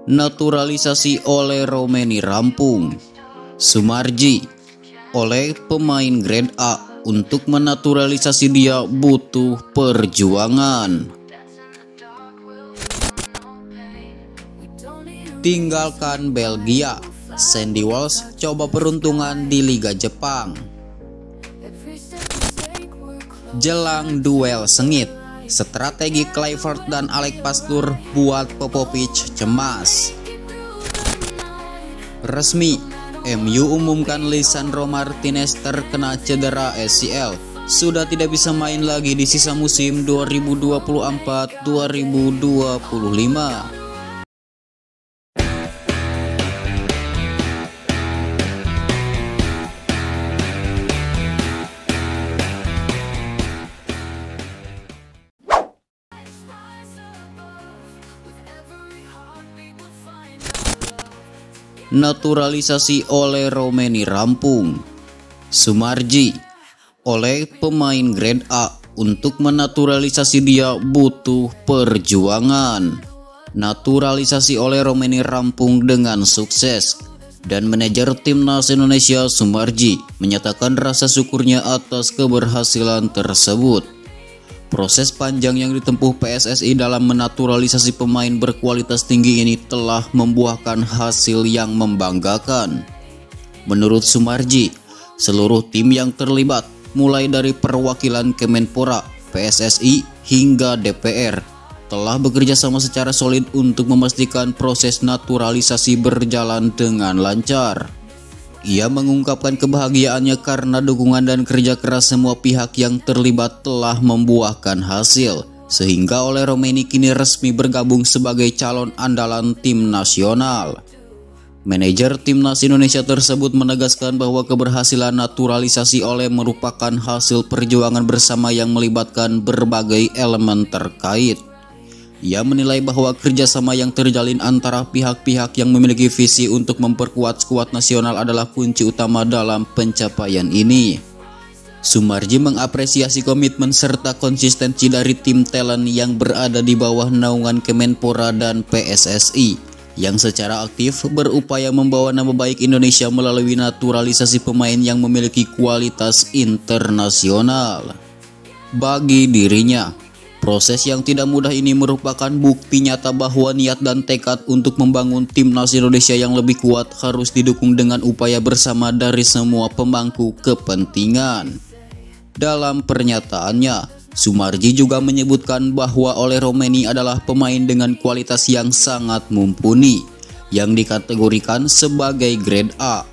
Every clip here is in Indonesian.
Naturalisasi oleh Romeni rampung. Sumarji, oleh pemain grade A, untuk menaturalisasi dia butuh perjuangan. Tinggalkan Belgia, Sandy Walsh coba peruntungan di Liga Jepang. Jelang duel sengit, strategi Kluivert dan Alex Pastoor buat Popovic cemas. Resmi, MU umumkan Lisandro Martinez terkena cedera ACL, sudah tidak bisa main lagi di sisa musim 2024-2025. Naturalisasi oleh Romeni rampung. Sumarji, oleh pemain grade A, untuk menaturalisasi dia butuh perjuangan. Naturalisasi oleh Romeni rampung dengan sukses, dan manajer timnas Indonesia Sumarji menyatakan rasa syukurnya atas keberhasilan tersebut. Proses panjang yang ditempuh PSSI dalam menaturalisasi pemain berkualitas tinggi ini telah membuahkan hasil yang membanggakan. Menurut Sumarji, seluruh tim yang terlibat, mulai dari perwakilan Kemenpora, PSSI, hingga DPR, telah bekerja sama secara solid untuk memastikan proses naturalisasi berjalan dengan lancar. Ia mengungkapkan kebahagiaannya karena dukungan dan kerja keras semua pihak yang terlibat telah membuahkan hasil, sehingga oleh Romeni kini resmi bergabung sebagai calon andalan tim nasional. Manajer timnas Indonesia tersebut menegaskan bahwa keberhasilan naturalisasi oleh merupakan hasil perjuangan bersama yang melibatkan berbagai elemen terkait. Ia menilai bahwa kerjasama yang terjalin antara pihak-pihak yang memiliki visi untuk memperkuat skuad nasional adalah kunci utama dalam pencapaian ini. Sumarji mengapresiasi komitmen serta konsistensi dari tim talent yang berada di bawah naungan Kemenpora dan PSSI, yang secara aktif berupaya membawa nama baik Indonesia melalui naturalisasi pemain yang memiliki kualitas internasional. Bagi dirinya, proses yang tidak mudah ini merupakan bukti nyata bahwa niat dan tekad untuk membangun timnas Indonesia yang lebih kuat harus didukung dengan upaya bersama dari semua pemangku kepentingan. Dalam pernyataannya, Sumarji juga menyebutkan bahwa oleh Romeni adalah pemain dengan kualitas yang sangat mumpuni, yang dikategorikan sebagai grade A.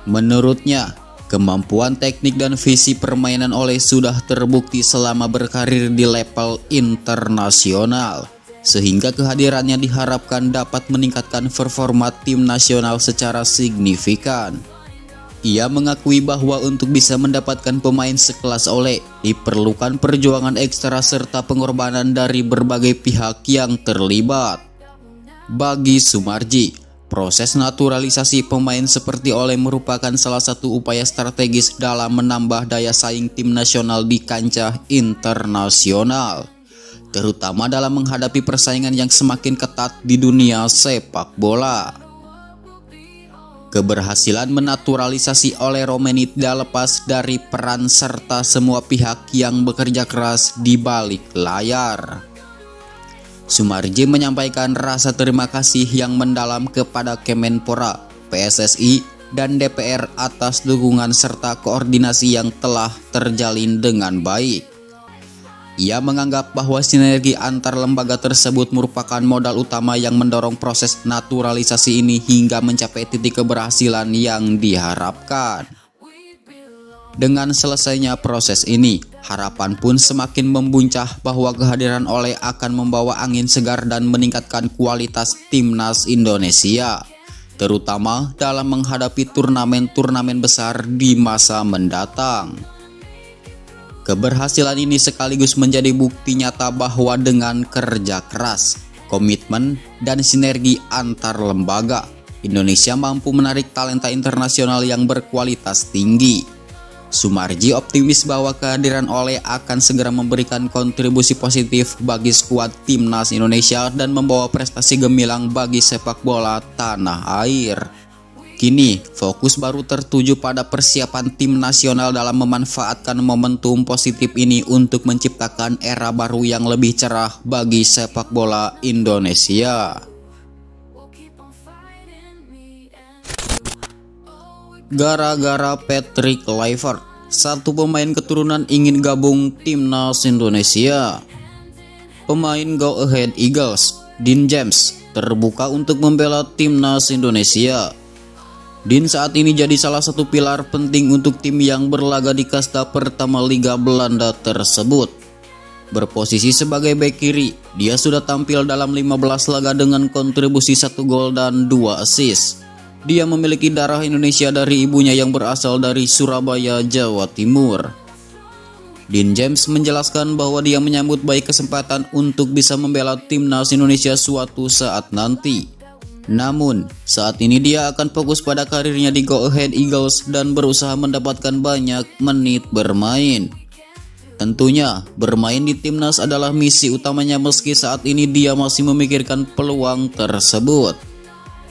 Menurutnya, kemampuan teknik dan visi permainan Ole sudah terbukti selama berkarir di level internasional, sehingga kehadirannya diharapkan dapat meningkatkan performa tim nasional secara signifikan. Ia mengakui bahwa untuk bisa mendapatkan pemain sekelas Ole diperlukan perjuangan ekstra serta pengorbanan dari berbagai pihak yang terlibat. Bagi Sumarji, proses naturalisasi pemain seperti Ole merupakan salah satu upaya strategis dalam menambah daya saing tim nasional di kancah internasional, terutama dalam menghadapi persaingan yang semakin ketat di dunia sepak bola. Keberhasilan menaturalisasi oleh Romeni tidak lepas dari peran serta semua pihak yang bekerja keras di balik layar. Sumarji menyampaikan rasa terima kasih yang mendalam kepada Kemenpora, PSSI, dan DPR atas dukungan serta koordinasi yang telah terjalin dengan baik. Ia menganggap bahwa sinergi antar lembaga tersebut merupakan modal utama yang mendorong proses naturalisasi ini hingga mencapai titik keberhasilan yang diharapkan. Dengan selesainya proses ini, harapan pun semakin membuncah bahwa kehadiran Ole akan membawa angin segar dan meningkatkan kualitas timnas Indonesia, terutama dalam menghadapi turnamen-turnamen besar di masa mendatang. Keberhasilan ini sekaligus menjadi bukti nyata bahwa dengan kerja keras, komitmen, dan sinergi antar lembaga, Indonesia mampu menarik talenta internasional yang berkualitas tinggi. Sumarji optimis bahwa kehadiran Ole akan segera memberikan kontribusi positif bagi skuad timnas Indonesia dan membawa prestasi gemilang bagi sepak bola tanah air. Kini, fokus baru tertuju pada persiapan tim nasional dalam memanfaatkan momentum positif ini untuk menciptakan era baru yang lebih cerah bagi sepak bola Indonesia. Gara-gara Patrick Kluivert, satu pemain keturunan ingin gabung timnas Indonesia. Pemain Go Ahead Eagles, Dean James, terbuka untuk membela timnas Indonesia. Dean saat ini jadi salah satu pilar penting untuk tim yang berlaga di kasta pertama Liga Belanda tersebut. Berposisi sebagai bek kiri, dia sudah tampil dalam 15 laga dengan kontribusi 1 gol dan 2 assist. Dia memiliki darah Indonesia dari ibunya yang berasal dari Surabaya, Jawa Timur. Dean James menjelaskan bahwa dia menyambut baik kesempatan untuk bisa membela timnas Indonesia suatu saat nanti. Namun, saat ini dia akan fokus pada karirnya di Go Ahead Eagles dan berusaha mendapatkan banyak menit bermain. Tentunya, bermain di timnas adalah misi utamanya meski saat ini dia masih memikirkan peluang tersebut.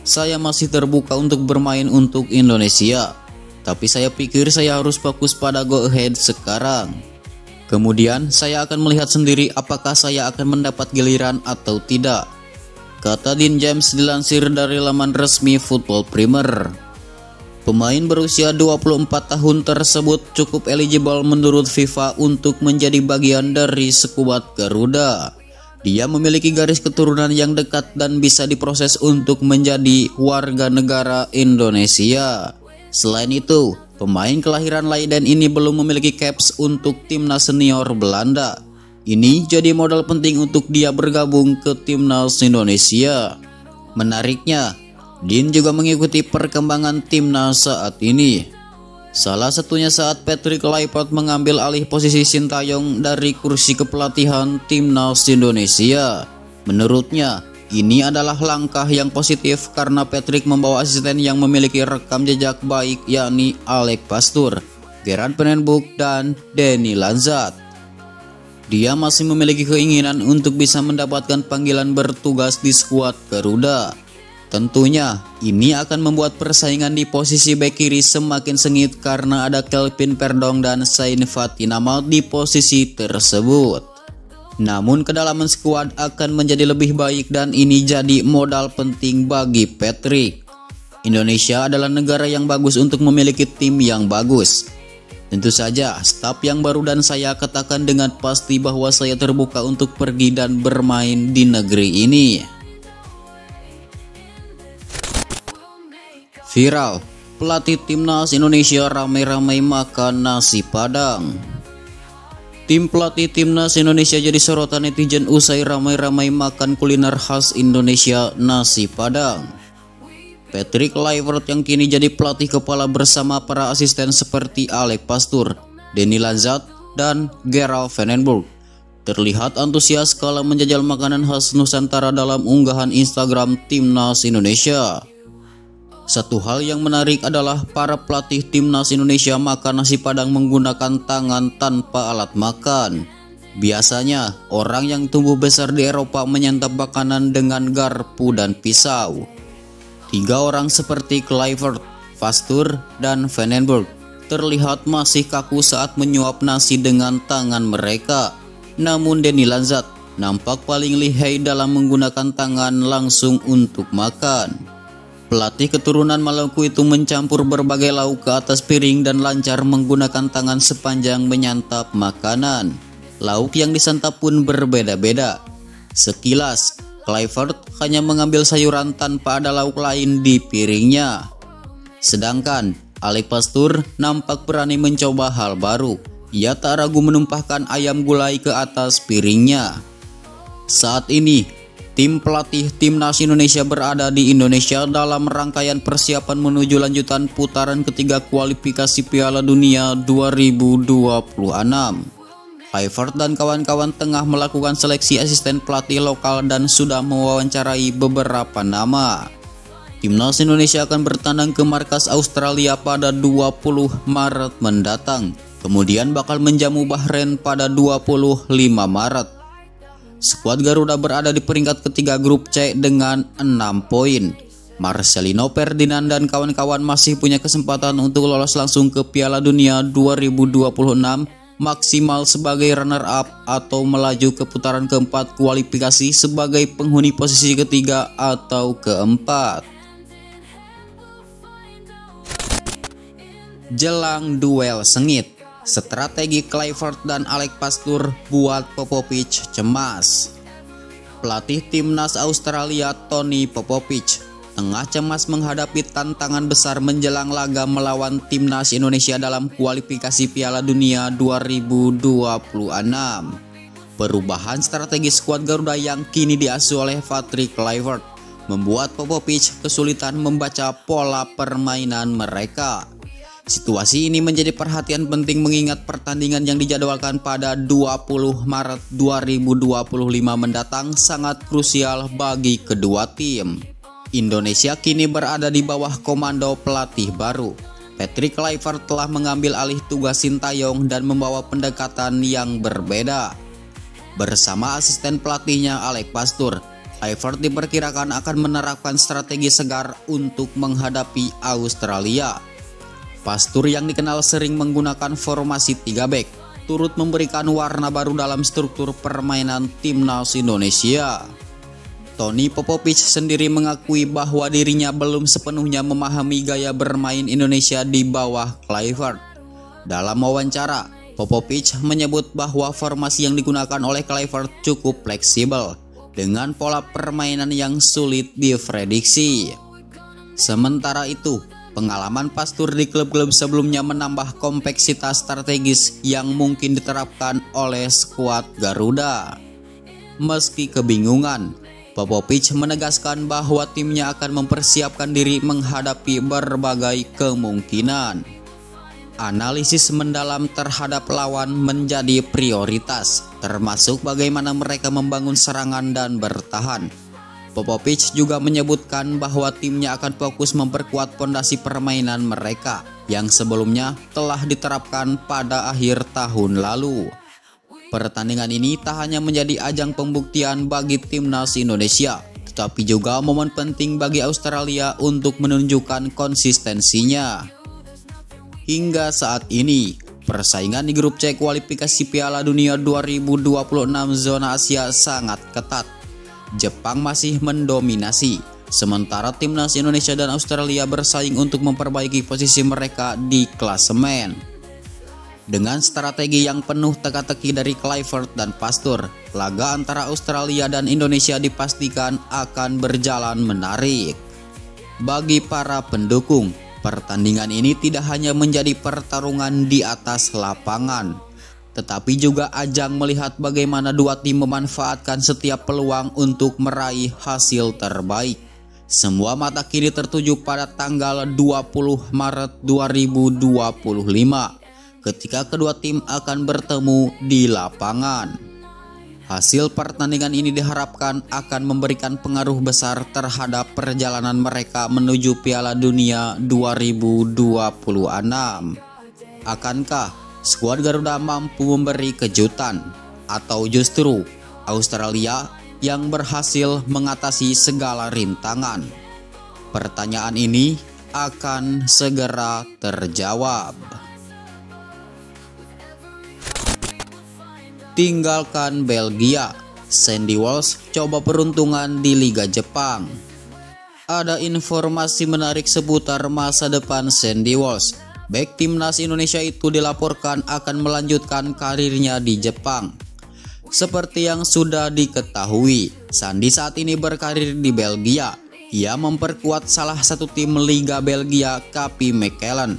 Saya masih terbuka untuk bermain untuk Indonesia, tapi saya pikir saya harus fokus pada Go Ahead sekarang. Kemudian, saya akan melihat sendiri apakah saya akan mendapat giliran atau tidak, kata Dean James dilansir dari laman resmi Football Premier. Pemain berusia 24 tahun tersebut cukup eligible menurut FIFA untuk menjadi bagian dari skuad Garuda. Dia memiliki garis keturunan yang dekat dan bisa diproses untuk menjadi warga negara Indonesia. Selain itu, pemain kelahiran Leiden ini belum memiliki caps untuk timnas senior Belanda. Ini jadi modal penting untuk dia bergabung ke timnas Indonesia. Menariknya, Dean juga mengikuti perkembangan timnas saat ini. Salah satunya saat Patrick Kluivert mengambil alih posisi Sintayong dari kursi kepelatihan timnas Indonesia. Menurutnya, ini adalah langkah yang positif karena Patrick membawa asisten yang memiliki rekam jejak baik, yakni Alex Pastoor, Gerard Van den Broek, dan Danny Lanzat. Dia masih memiliki keinginan untuk bisa mendapatkan panggilan bertugas di skuad Garuda. Tentunya, ini akan membuat persaingan di posisi bek kiri semakin sengit karena ada Kelvin Verdonk dan Sain Fatina Maut di posisi tersebut. Namun kedalaman skuad akan menjadi lebih baik dan ini jadi modal penting bagi Patrick. Indonesia adalah negara yang bagus untuk memiliki tim yang bagus. Tentu saja, staf yang baru dan saya katakan dengan pasti bahwa saya terbuka untuk pergi dan bermain di negeri ini. Viral, pelatih timnas Indonesia ramai-ramai makan nasi Padang. Tim pelatih timnas Indonesia jadi sorotan netizen usai ramai-ramai makan kuliner khas Indonesia, nasi Padang. Patrick Kluivert yang kini jadi pelatih kepala bersama para asisten seperti Alex Pastoor, Danny Lanzat, dan Gerard Van den Broek terlihat antusias kala menjajal makanan khas Nusantara dalam unggahan Instagram timnas Indonesia. Satu hal yang menarik adalah para pelatih timnas Indonesia makan nasi Padang menggunakan tangan tanpa alat makan. Biasanya, orang yang tumbuh besar di Eropa menyantap makanan dengan garpu dan pisau. 3 orang seperti Kluivert, Pastoor, dan Van den Broek terlihat masih kaku saat menyuap nasi dengan tangan mereka. Namun Danny Lanzat nampak paling lihai dalam menggunakan tangan langsung untuk makan. Pelatih keturunan Maluku itu mencampur berbagai lauk ke atas piring dan lancar menggunakan tangan sepanjang menyantap makanan. Lauk yang disantap pun berbeda-beda. Sekilas, Kluivert hanya mengambil sayuran tanpa ada lauk lain di piringnya. Sedangkan Alex Pastoor nampak berani mencoba hal baru. Ia tak ragu menumpahkan ayam gulai ke atas piringnya. Saat ini, tim pelatih timnas Indonesia berada di Indonesia dalam rangkaian persiapan menuju lanjutan putaran ketiga kualifikasi Piala Dunia 2026. Kluivert dan kawan-kawan tengah melakukan seleksi asisten pelatih lokal dan sudah mewawancarai beberapa nama. Timnas Indonesia akan bertandang ke markas Australia pada 20 Maret mendatang, kemudian bakal menjamu Bahrain pada 25 Maret. Skuad Garuda berada di peringkat ketiga grup C dengan 6 poin. Marcelino Ferdinand dan kawan-kawan masih punya kesempatan untuk lolos langsung ke Piala Dunia 2026, maksimal sebagai runner-up atau melaju ke putaran keempat kualifikasi sebagai penghuni posisi ketiga atau keempat. Jelang duel sengit, strategi Kluivert dan Alex Pastoor buat Popovic cemas. Pelatih timnas Australia Tony Popovic tengah cemas menghadapi tantangan besar menjelang laga melawan timnas Indonesia dalam kualifikasi Piala Dunia 2026. Perubahan strategi skuad Garuda yang kini diasuh oleh Patrick Kluivert membuat Popovic kesulitan membaca pola permainan mereka. Situasi ini menjadi perhatian penting mengingat pertandingan yang dijadwalkan pada 20 Maret 2025 mendatang sangat krusial bagi kedua tim. Indonesia kini berada di bawah komando pelatih baru. Patrick Kluivert telah mengambil alih tugas Sintayong dan membawa pendekatan yang berbeda. Bersama asisten pelatihnya Alex Pastoor, Kluivert diperkirakan akan menerapkan strategi segar untuk menghadapi Australia. Pastoor yang dikenal sering menggunakan formasi 3 back turut memberikan warna baru dalam struktur permainan timnas Indonesia. Tony Popovic sendiri mengakui bahwa dirinya belum sepenuhnya memahami gaya bermain Indonesia di bawah Kluivert. Dalam wawancara, Popovic menyebut bahwa formasi yang digunakan oleh Kluivert cukup fleksibel dengan pola permainan yang sulit diprediksi. Sementara itu, pengalaman Pastoor di klub-klub sebelumnya menambah kompleksitas strategis yang mungkin diterapkan oleh skuad Garuda. Meski kebingungan, Popovic menegaskan bahwa timnya akan mempersiapkan diri menghadapi berbagai kemungkinan. Analisis mendalam terhadap lawan menjadi prioritas, termasuk bagaimana mereka membangun serangan dan bertahan. Popovic juga menyebutkan bahwa timnya akan fokus memperkuat fondasi permainan mereka yang sebelumnya telah diterapkan pada akhir tahun lalu. Pertandingan ini tak hanya menjadi ajang pembuktian bagi timnas Indonesia, tetapi juga momen penting bagi Australia untuk menunjukkan konsistensinya. Hingga saat ini, persaingan di grup C kualifikasi Piala Dunia 2026 zona Asia sangat ketat. Jepang masih mendominasi, sementara timnas Indonesia dan Australia bersaing untuk memperbaiki posisi mereka di klasemen. Dengan strategi yang penuh teka-teki dari Kluivert dan Pastoor, laga antara Australia dan Indonesia dipastikan akan berjalan menarik. Bagi para pendukung, pertandingan ini tidak hanya menjadi pertarungan di atas lapangan, tetapi juga ajang melihat bagaimana dua tim memanfaatkan setiap peluang untuk meraih hasil terbaik. Semua mata kini tertuju pada tanggal 20 Maret 2025. Ketika kedua tim akan bertemu di lapangan. Hasil pertandingan ini diharapkan akan memberikan pengaruh besar terhadap perjalanan mereka menuju Piala Dunia 2026. Akankah skuad Garuda mampu memberi kejutan, atau justru Australia yang berhasil mengatasi segala rintangan? Pertanyaan ini akan segera terjawab. Tinggalkan Belgia, Sandy Walsh coba peruntungan di Liga Jepang. Ada informasi menarik seputar masa depan Sandy Walsh. Bek timnas Indonesia itu dilaporkan akan melanjutkan karirnya di Jepang. Seperti yang sudah diketahui, Sandy saat ini berkarir di Belgia. Ia memperkuat salah satu tim Liga Belgia, KP Mechelen.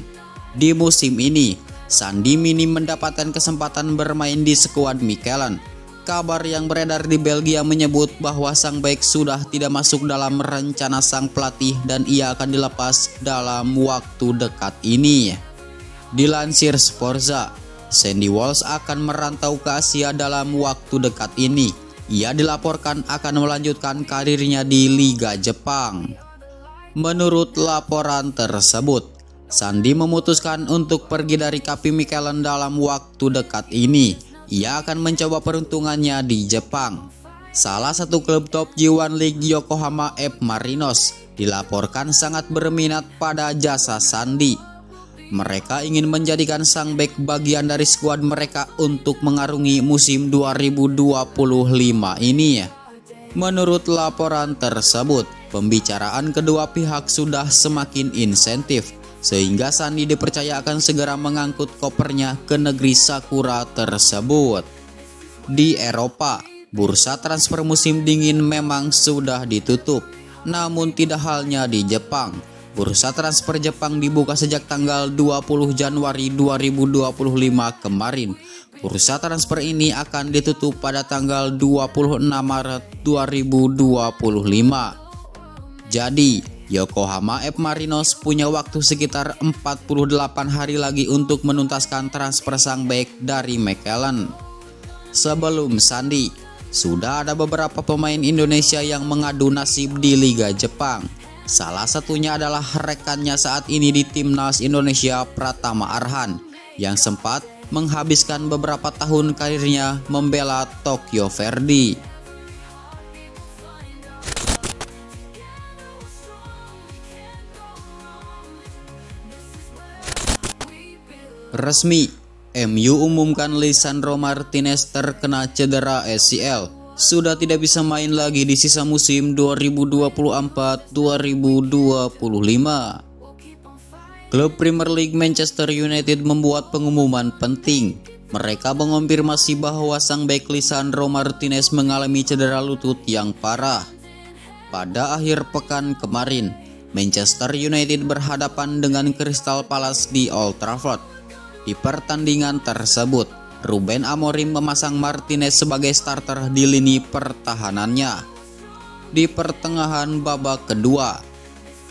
Di musim ini, Sandy minim mendapatkan kesempatan bermain di skuad Mechelen. Kabar yang beredar di Belgia menyebut bahwa sang bek sudah tidak masuk dalam rencana sang pelatih dan ia akan dilepas dalam waktu dekat ini. Dilansir Sporza, Sandy Walsh akan merantau ke Asia dalam waktu dekat ini. Ia dilaporkan akan melanjutkan karirnya di Liga Jepang. Menurut laporan tersebut, Sandi memutuskan untuk pergi dari KP Mechelen dalam waktu dekat ini. Ia akan mencoba peruntungannya di Jepang. Salah satu klub top J1 League, Yokohama F. Marinos, dilaporkan sangat berminat pada jasa Sandi. Mereka ingin menjadikan sang bek bagian dari skuad mereka untuk mengarungi musim 2025 ini. Menurut laporan tersebut, pembicaraan kedua pihak sudah semakin insentif, sehingga Sandi dipercaya akan segera mengangkut kopernya ke negeri Sakura tersebut. Di Eropa, bursa transfer musim dingin memang sudah ditutup, namun tidak halnya di Jepang. Bursa transfer Jepang dibuka sejak tanggal 20 Januari 2025 kemarin. Bursa transfer ini akan ditutup pada tanggal 26 Maret 2025. Jadi, Yokohama F. Marinos punya waktu sekitar 48 hari lagi untuk menuntaskan transfer sang bek dari Mechelen. Sebelum Sandi, sudah ada beberapa pemain Indonesia yang mengadu nasib di Liga Jepang. Salah satunya adalah rekannya saat ini di Timnas Indonesia, Pratama Arhan, yang sempat menghabiskan beberapa tahun karirnya membela Tokyo Verdy. Resmi, MU umumkan Lisandro Martinez terkena cedera ACL, sudah tidak bisa main lagi di sisa musim 2024-2025. Klub Premier League Manchester United membuat pengumuman penting. Mereka mengonfirmasi bahwa sang bek Lisandro Martinez mengalami cedera lutut yang parah. Pada akhir pekan kemarin, Manchester United berhadapan dengan Crystal Palace di Old Trafford. Di pertandingan tersebut, Ruben Amorim memasang Martinez sebagai starter di lini pertahanannya. Di pertengahan babak kedua,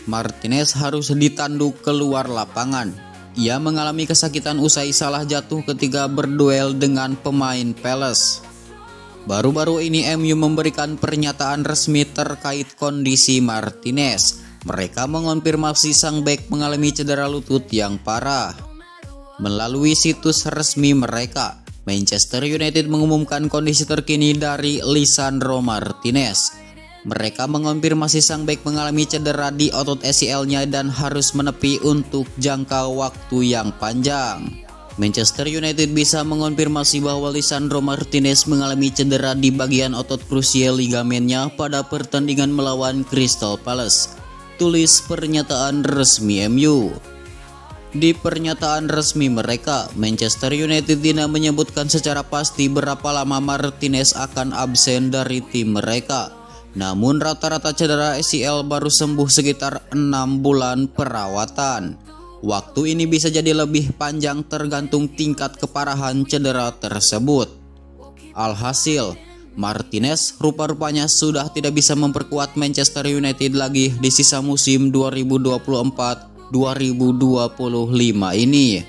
Martinez harus ditanduk keluar lapangan. Ia mengalami kesakitan usai salah jatuh ketika berduel dengan pemain Palace. Baru-baru ini MU memberikan pernyataan resmi terkait kondisi Martinez. Mereka mengonfirmasi sang bek mengalami cedera lutut yang parah. Melalui situs resmi mereka, Manchester United mengumumkan kondisi terkini dari Lisandro Martinez. Mereka mengonfirmasi sang bek mengalami cedera di otot ACL-nya dan harus menepi untuk jangka waktu yang panjang. Manchester United bisa mengonfirmasi bahwa Lisandro Martinez mengalami cedera di bagian otot krusial ligamennya pada pertandingan melawan Crystal Palace, tulis pernyataan resmi MU. Di pernyataan resmi mereka, Manchester United tidak menyebutkan secara pasti berapa lama Martinez akan absen dari tim mereka. Namun rata-rata cedera ACL baru sembuh sekitar 6 bulan perawatan. Waktu ini bisa jadi lebih panjang tergantung tingkat keparahan cedera tersebut. Alhasil, Martinez rupa-rupanya sudah tidak bisa memperkuat Manchester United lagi di sisa musim 2024-2025 ini.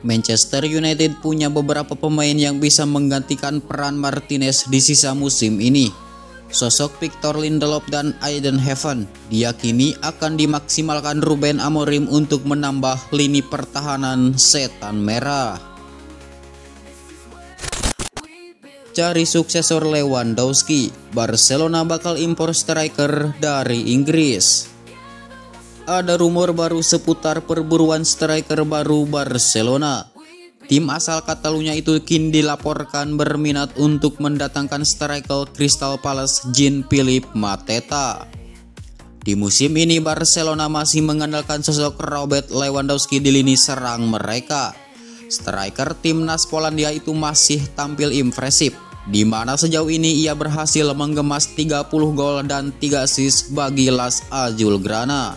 Manchester United punya beberapa pemain yang bisa menggantikan peran Martinez di sisa musim ini. Sosok Victor Lindelof dan Aiden Heaven diyakini akan dimaksimalkan Ruben Amorim untuk menambah lini pertahanan setan merah. Cari suksesor Lewandowski, Barcelona bakal impor striker dari Inggris. Ada rumor baru seputar perburuan striker baru Barcelona. Tim asal Catalunya itu kini dilaporkan berminat untuk mendatangkan striker Crystal Palace Jean-Philippe Mateta. Di musim ini Barcelona masih mengandalkan sosok Robert Lewandowski di lini serang mereka. Striker timnas Polandia itu masih tampil impresif, di mana sejauh ini ia berhasil menggemas 30 gol dan 3 assist bagi Las Azulgrana.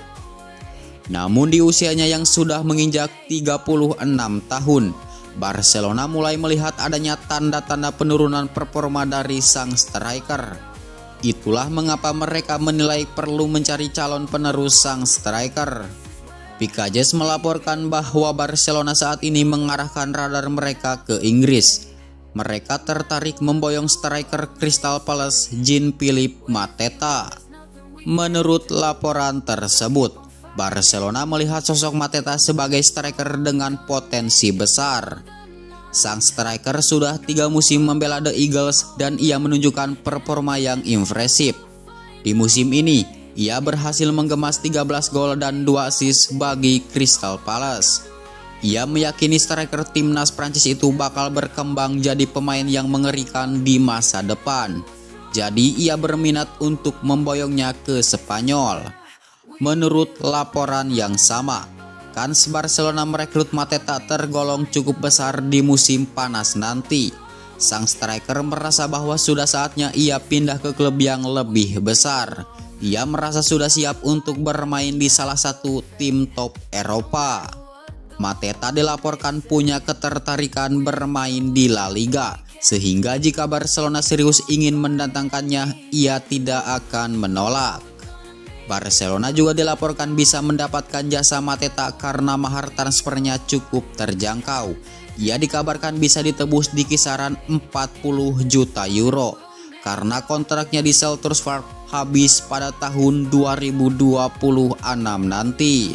Namun di usianya yang sudah menginjak 36 tahun, Barcelona mulai melihat adanya tanda-tanda penurunan performa dari sang striker. Itulah mengapa mereka menilai perlu mencari calon penerus sang striker. Picadjes melaporkan bahwa Barcelona saat ini mengarahkan radar mereka ke Inggris. Mereka tertarik memboyong striker Crystal Palace Jean-Philippe Mateta. Menurut laporan tersebut, Barcelona melihat sosok Mateta sebagai striker dengan potensi besar. Sang striker sudah 3 musim membela The Eagles dan ia menunjukkan performa yang impresif. Di musim ini, ia berhasil menggemas 13 gol dan 2 assist bagi Crystal Palace. Ia meyakini striker timnas Prancis itu bakal berkembang jadi pemain yang mengerikan di masa depan. Jadi ia berminat untuk memboyongnya ke Spanyol. Menurut laporan yang sama, kans Barcelona merekrut Mateta tergolong cukup besar di musim panas nanti. Sang striker merasa bahwa sudah saatnya ia pindah ke klub yang lebih besar. Ia merasa sudah siap untuk bermain di salah satu tim top Eropa. Mateta dilaporkan punya ketertarikan bermain di La Liga, sehingga jika Barcelona serius ingin mendatangkannya, ia tidak akan menolak. Barcelona juga dilaporkan bisa mendapatkan jasa Mateta karena mahar transfernya cukup terjangkau. Ia dikabarkan bisa ditebus di kisaran 40 juta euro karena kontraknya di Selhurst Park habis pada tahun 2026 nanti.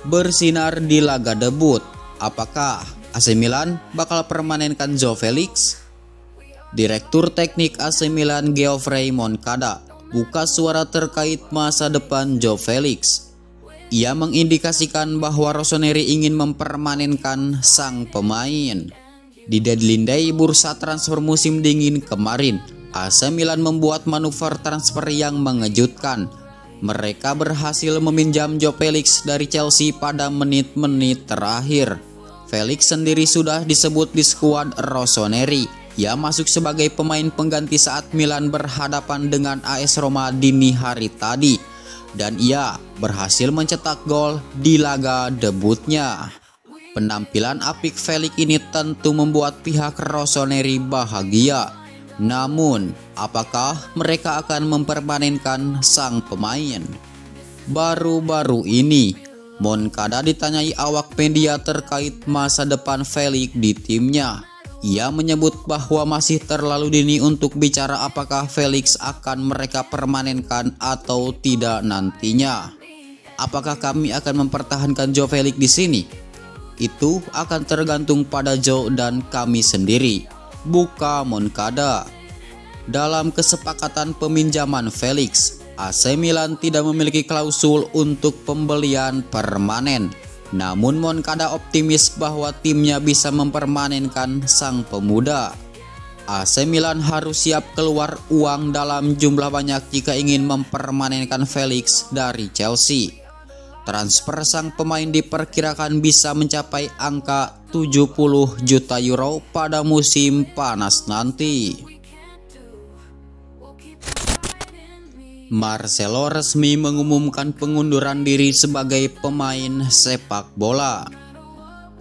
Bersinar di laga debut, apakah AC Milan bakal permanenkan Joao Felix? Direktur Teknik AC Milan Geoffrey Moncada buka suara terkait masa depan Joao Felix. Ia mengindikasikan bahwa Rossoneri ingin mempermanenkan sang pemain. Di deadline day bursa transfer musim dingin kemarin, AC Milan membuat manuver transfer yang mengejutkan. Mereka berhasil meminjam Joao Felix dari Chelsea pada menit-menit terakhir. Felix sendiri sudah disebut di skuad Rossoneri. Ia masuk sebagai pemain pengganti saat Milan berhadapan dengan AS Roma dini hari tadi, dan ia berhasil mencetak gol di laga debutnya. Penampilan apik Felix ini tentu membuat pihak Rossoneri bahagia. Namun, apakah mereka akan mempermanenkan sang pemain? Baru-baru ini, Moncada ditanyai awak media terkait masa depan Felix di timnya. Ia menyebut bahwa masih terlalu dini untuk bicara apakah Felix akan mereka permanenkan atau tidak nantinya. Apakah kami akan mempertahankan Joao Felix di sini? Itu akan tergantung pada Joao dan kami sendiri, buka Moncada. Dalam kesepakatan peminjaman Felix, AC Milan tidak memiliki klausul untuk pembelian permanen. Namun Moncada optimis bahwa timnya bisa mempermanenkan sang pemuda. AC Milan harus siap keluar uang dalam jumlah banyak jika ingin mempermanenkan Felix dari Chelsea. Transfer sang pemain diperkirakan bisa mencapai angka 70 juta euro pada musim panas nanti. Marcelo resmi mengumumkan pengunduran diri sebagai pemain sepak bola.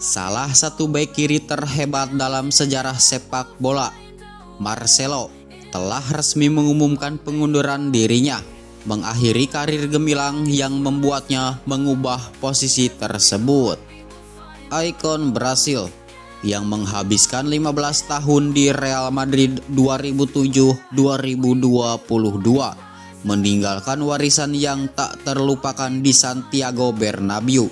Salah satu bek kiri terhebat dalam sejarah sepak bola, Marcelo telah resmi mengumumkan pengunduran dirinya, mengakhiri karir gemilang yang membuatnya mengubah posisi tersebut. Ikon Brasil yang menghabiskan 15 tahun di Real Madrid 2007-2022 meninggalkan warisan yang tak terlupakan di Santiago Bernabeu.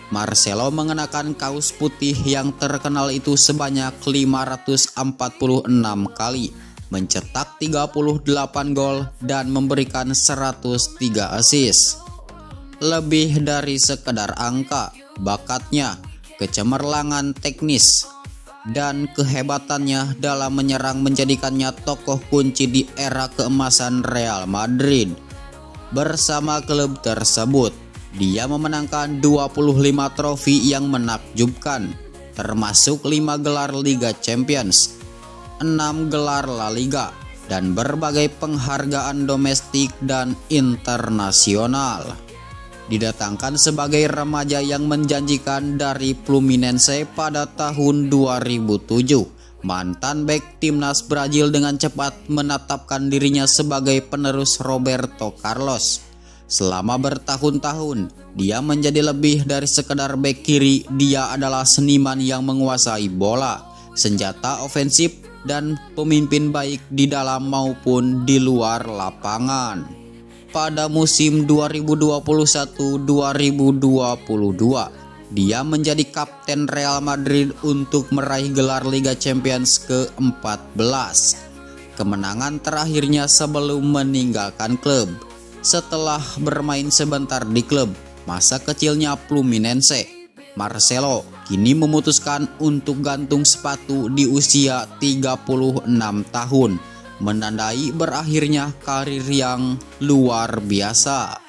Marcelo mengenakan kaos putih yang terkenal itu sebanyak 546 kali, mencetak 38 gol dan memberikan 103 assist. Lebih dari sekedar angka, bakatnya, kecemerlangan teknis, dan kehebatannya dalam menyerang menjadikannya tokoh kunci di era keemasan Real Madrid. Bersama klub tersebut, dia memenangkan 25 trofi yang menakjubkan, termasuk 5 gelar Liga Champions, 6 gelar La Liga, dan berbagai penghargaan domestik dan internasional. Didatangkan sebagai remaja yang menjanjikan dari Fluminense pada tahun 2007, mantan bek timnas Brazil dengan cepat menetapkan dirinya sebagai penerus Roberto Carlos. Selama bertahun-tahun, dia menjadi lebih dari sekedar bek kiri. Dia adalah seniman yang menguasai bola, senjata ofensif, dan pemimpin baik di dalam maupun di luar lapangan. Pada musim 2021-2022, dia menjadi kapten Real Madrid untuk meraih gelar Liga Champions ke-14. Kemenangan terakhirnya sebelum meninggalkan klub. Setelah bermain sebentar di klub masa kecilnya Fluminense, Marcelo kini memutuskan untuk gantung sepatu di usia 36 tahun, menandai berakhirnya karir yang luar biasa.